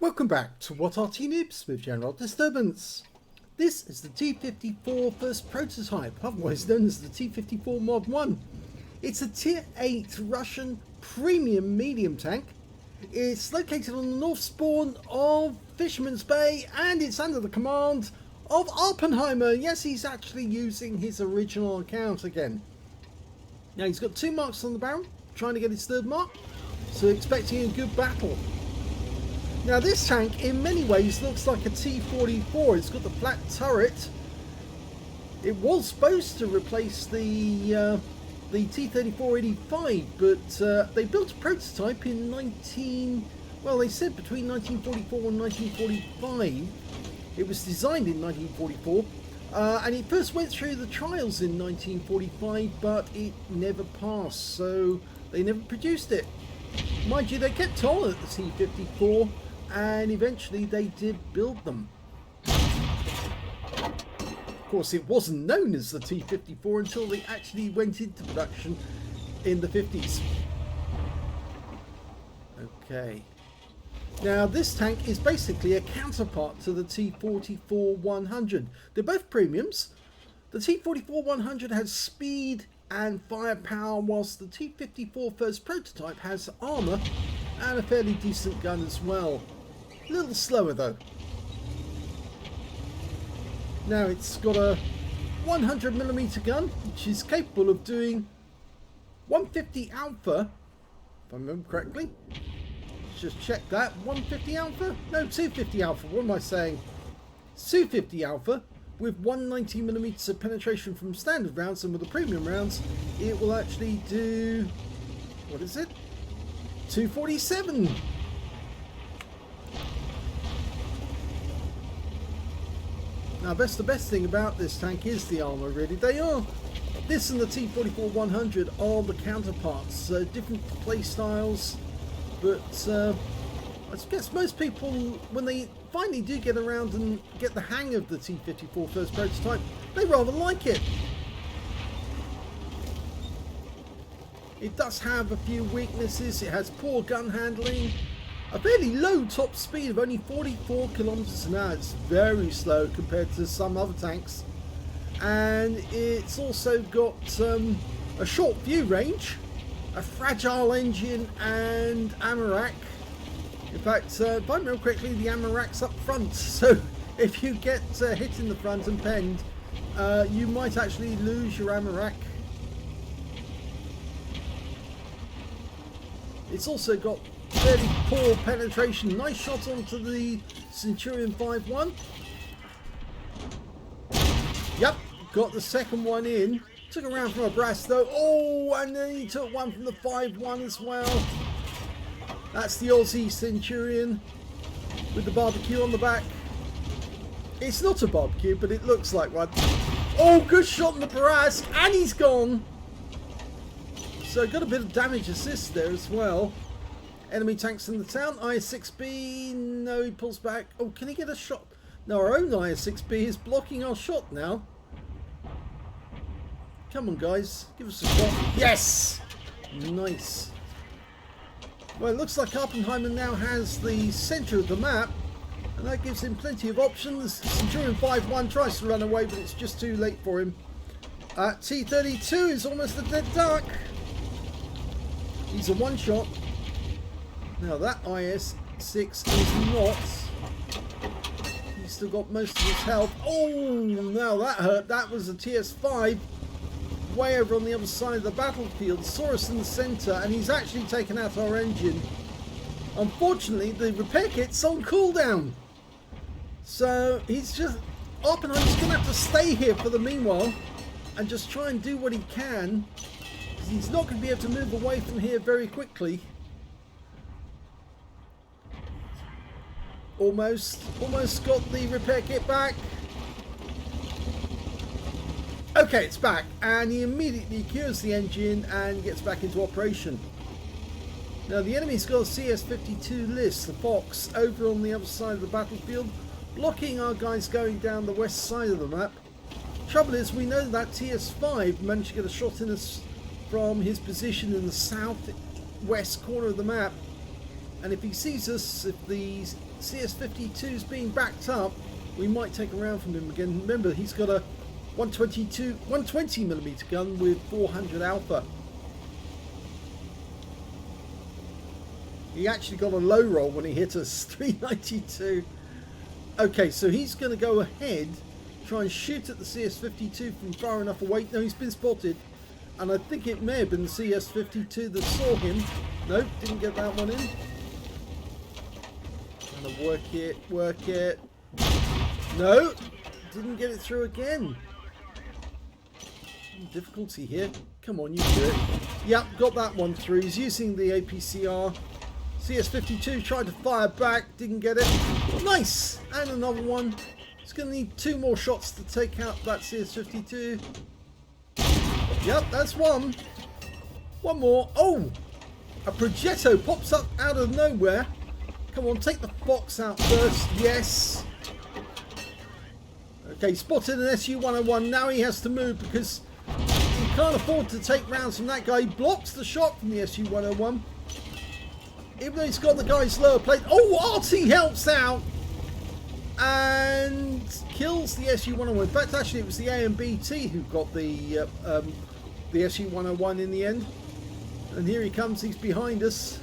Welcome back to What Arty Noobs with General Disturbance. This is the T-54 first prototype, otherwise known as the T-54 Mod 1. It's a Tier 8 Russian premium medium tank. It's located on the north spawn of Fisherman's Bay and it's under the command of Awppenheimer. Yes, he's actually using his original account again. Now he's got 2 marks on the barrel, trying to get his 3rd mark, so expecting a good battle. Now this tank in many ways looks like a T-44. It's got the flat turret. It was supposed to replace the T-34-85, but they built a prototype in they said between 1944 and 1945. It was designed in 1944 and it first went through the trials in 1945, but it never passed, so they never produced it. Mind you, they kept on at the T-54 and eventually they did build them. Of course, it wasn't known as the T-54 until they actually went into production in the 50s. Okay. Now this tank is basically a counterpart to the T-44-100. They're both premiums. The T-44-100 has speed and firepower, whilst the T-54 first prototype has armour and a fairly decent gun as well. A little slower though. Now it's got a 100mm gun which is capable of doing 150 alpha, if I remember correctly. Let's just check that. 150 alpha? No, 250 alpha. What am I saying? 250 alpha with 190mm of penetration from standard rounds, and with the premium rounds it will actually do, what is it? 247. Now the best thing about this tank is the armour, really. This and the T-44-100 are the counterparts, different play styles, but I guess most people, when they finally do get around and get the hang of the T-54 first prototype, they rather like it. It does have a few weaknesses. It has poor gun handling, a fairly low top speed of only 44 kilometers an hour. It's very slow compared to some other tanks, and it's also got a short view range, a fragile engine and ammo rack. In fact, if I remember correctly, the ammo rack's up front, so if you get hit in the front and penned, you might actually lose your ammo rack. It's also got fairly poor penetration. Nice shot onto the Centurion 5.1. Yep, got the second one in. Took a round from a brass though. Oh, and then he took one from the 5.1 as well. That's the Aussie Centurion with the barbecue on the back. It's not a barbecue, but it looks like one. Oh, good shot on the brass, and he's gone. So got a bit of damage assist there as well. Enemy tanks in the town. IS-6B, no, he pulls back. Oh, can he get a shot? No, our own IS-6B is blocking our shot now. Come on, guys, give us a shot. Yes! Nice. Well, it looks like Awppenheimer now has the centre of the map, and that gives him plenty of options. Centurion 5.1 tries to run away, but it's just too late for him. T-32 is almost a dead duck. He's a one-shot. Now that IS-6 is not. He's still got most of his health. Oh, now that hurt. That was a TS5 way over on the other side of the battlefield. Saw us in the centre, and he's actually taken out our engine. Unfortunately, the repair kit's on cooldown. So he's just... Oppenheimer's going to have to stay here for the meanwhile and just try and do what he can, because he's not going to be able to move away from here very quickly. Almost got the repair kit back. Okay, it's back, and he immediately cures the engine and gets back into operation. Now the enemy's got a CS-52 list, the Fox, over on the other side of the battlefield, blocking our guys going down the west side of the map. Trouble is, we know that TS5 managed to get a shot in us from his position in the southwest corner of the map, and if he sees us, if the CS52's being backed up, we might take a round from him again. Remember, he's got a 120mm gun with 400 alpha. He actually got a low roll when he hit us, 392. Okay, so he's going to go ahead, try and shoot at the CS52 from far enough away. No, he's been spotted. And I think it may have been the CS52 that saw him. Nope, didn't get that one in. Trying to work it. No, didn't get it through again. Difficulty here. Come on, you do it. Yep, got that one through. He's using the APCR. CS52 tried to fire back, didn't get it. Nice! And another one. He's going to need 2 more shots to take out that CS52. Yep, that's one. One more. Oh! A Progetto pops up out of nowhere. Come on, take the Fox out first. Yes. Okay, spotted an SU-101. Now he has to move because he can't afford to take rounds from that guy. He blocks the shot from the SU-101. Even though he's got the guy's lower plate. Oh, Arty helps out and kills the SU-101. In fact, actually, it was the AMBT who got the SU-101 in the end. And here he comes. He's behind us.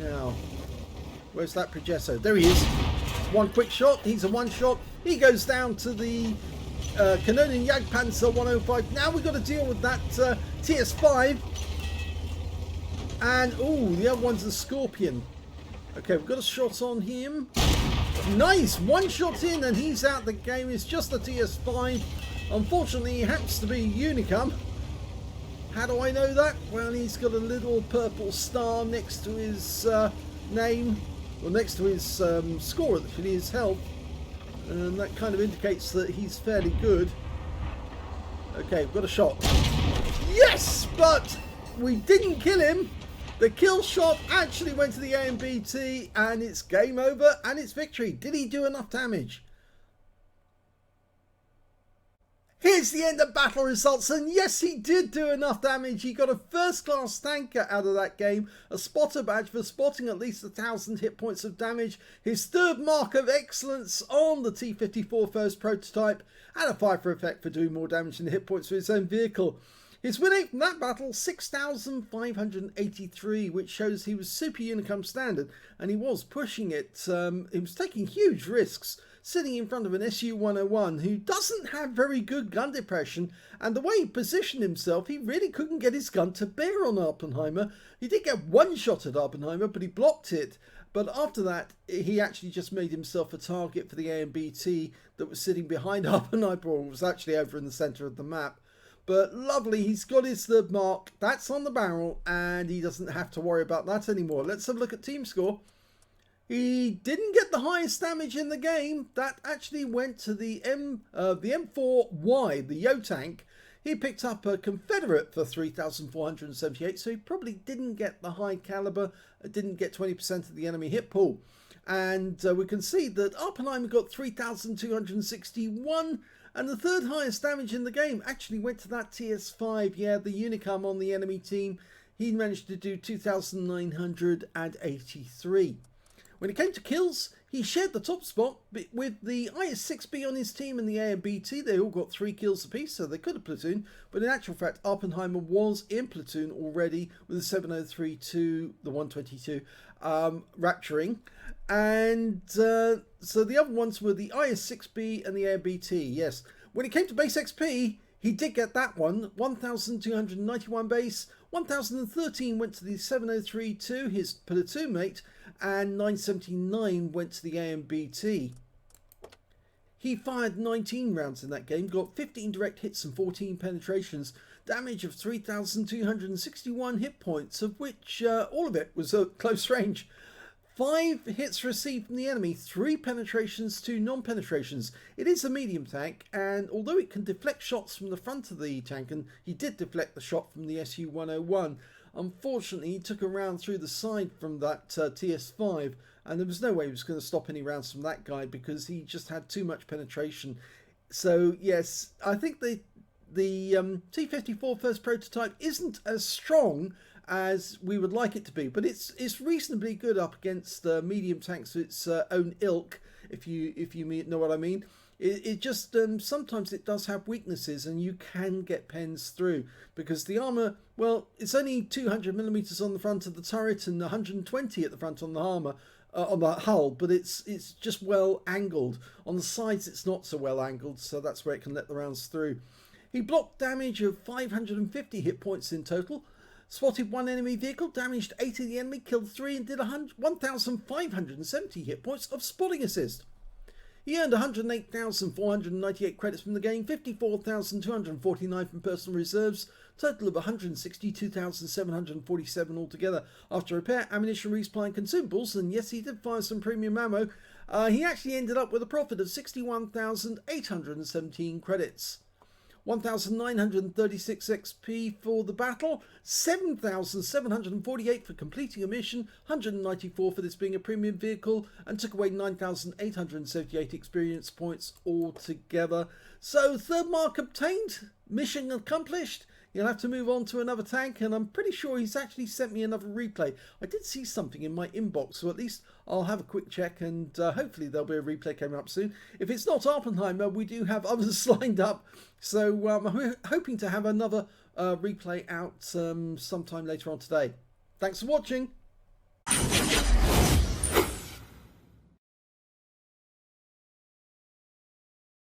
Now, where's that Progetto? There he is. One quick shot. He's a one shot. He goes down to the Canonian Jagdpanzer 105. Now we've got to deal with that TS5. And, oh, the other one's the Scorpion. Okay, we've got a shot on him. Nice! One shot in and he's out the game. It's just the TS5. Unfortunately, he happens to be a Unicum. How do I know that? Well, he's got a little purple star next to his name. Well, next to his score, actually, his health. And that kind of indicates that he's fairly good. Okay, we've got a shot. Yes! But we didn't kill him. The kill shot actually went to the AMBT and it's game over and it's victory. Did he do enough damage? Here's the end of battle results, and yes, he did do enough damage. He got a first-class tanker out of that game, a spotter badge for spotting at least 1,000 hit points of damage, his 3rd mark of excellence on the T-54 first prototype, and a 5 for effect for doing more damage than the hit points for his own vehicle. His win rate from that battle, 6,583, which shows he was super Unicum standard, and he was pushing it. He was taking huge risks, sitting in front of an SU-101 who doesn't have very good gun depression, and the way he positioned himself, he really couldn't get his gun to bear on Awppenheimer. He did get one shot at Awppenheimer, but he blocked it. But after that, he actually just made himself a target for the AMBT that was sitting behind Awppenheimer, or was actually over in the centre of the map. But lovely, he's got his 3rd mark. That's on the barrel, and he doesn't have to worry about that anymore. Let's have a look at team score. He didn't get the highest damage in the game. That actually went to the M4Y, the Yo tank. He picked up a Confederate for 3,478, so he probably didn't get the high caliber, didn't get 20% of the enemy hit pool. And we can see that Awppenheimer got 3,261, and the 3rd highest damage in the game actually went to that TS5, yeah, the Unicum on the enemy team. He managed to do 2,983. When it came to kills, he shared the top spot with the IS-6B on his team and the AMBT. They all got 3 kills apiece, so they could have platooned. But in actual fact, Awppenheimer was in platoon already with the 703 the 122 rapturing. And so the other ones were the IS-6B and the AMBT, yes. When it came to base XP, he did get that one, 1,291 base, 1,013 went to the 703 his platoon mate, and 979 went to the AMBT. He fired 19 rounds in that game, got 15 direct hits and 14 penetrations, damage of 3,261 hit points, of which all of it was at close range. 5 hits received from the enemy, 3 penetrations, 2 non-penetrations. It is a medium tank, and although it can deflect shots from the front of the tank, and he did deflect the shot from the SU-101, unfortunately he took a round through the side from that TS5, and there was no way he was going to stop any rounds from that guy because he just had too much penetration. So yes, I think the T-54 first prototype isn't as strong as we would like it to be, but it's reasonably good up against medium tanks of its own ilk, if you know what I mean. It just sometimes it does have weaknesses, and you can get pens through because the armor, well, it's only 200mm on the front of the turret and 120 at the front on the armor. On the hull, but it's just well angled. On the sides it's not so well angled, so that's where it can let the rounds through. He blocked damage of 550 hit points in total, spotted one enemy vehicle, damaged 8 of the enemy, killed 3 and did 1,570 hit points of spotting assist. He earned 108,498 credits from the game, 54,249 from personal reserves, total of 162,747 altogether. After repair, ammunition, resupply and consumables, and yes, he did fire some premium ammo, he actually ended up with a profit of 61,817 credits. 1,936 XP for the battle, 7,748 for completing a mission, 194 for this being a premium vehicle, and took away 9,878 experience points altogether. So third mark obtained, mission accomplished. You'll have to move on to another tank, and I'm pretty sure he's actually sent me another replay. I did see something in my inbox, so at least I'll have a quick check, and hopefully there'll be a replay coming up soon. If it's not Awppenheimer, we do have others lined up, so I'm hoping to have another replay out sometime later on today. Thanks for watching.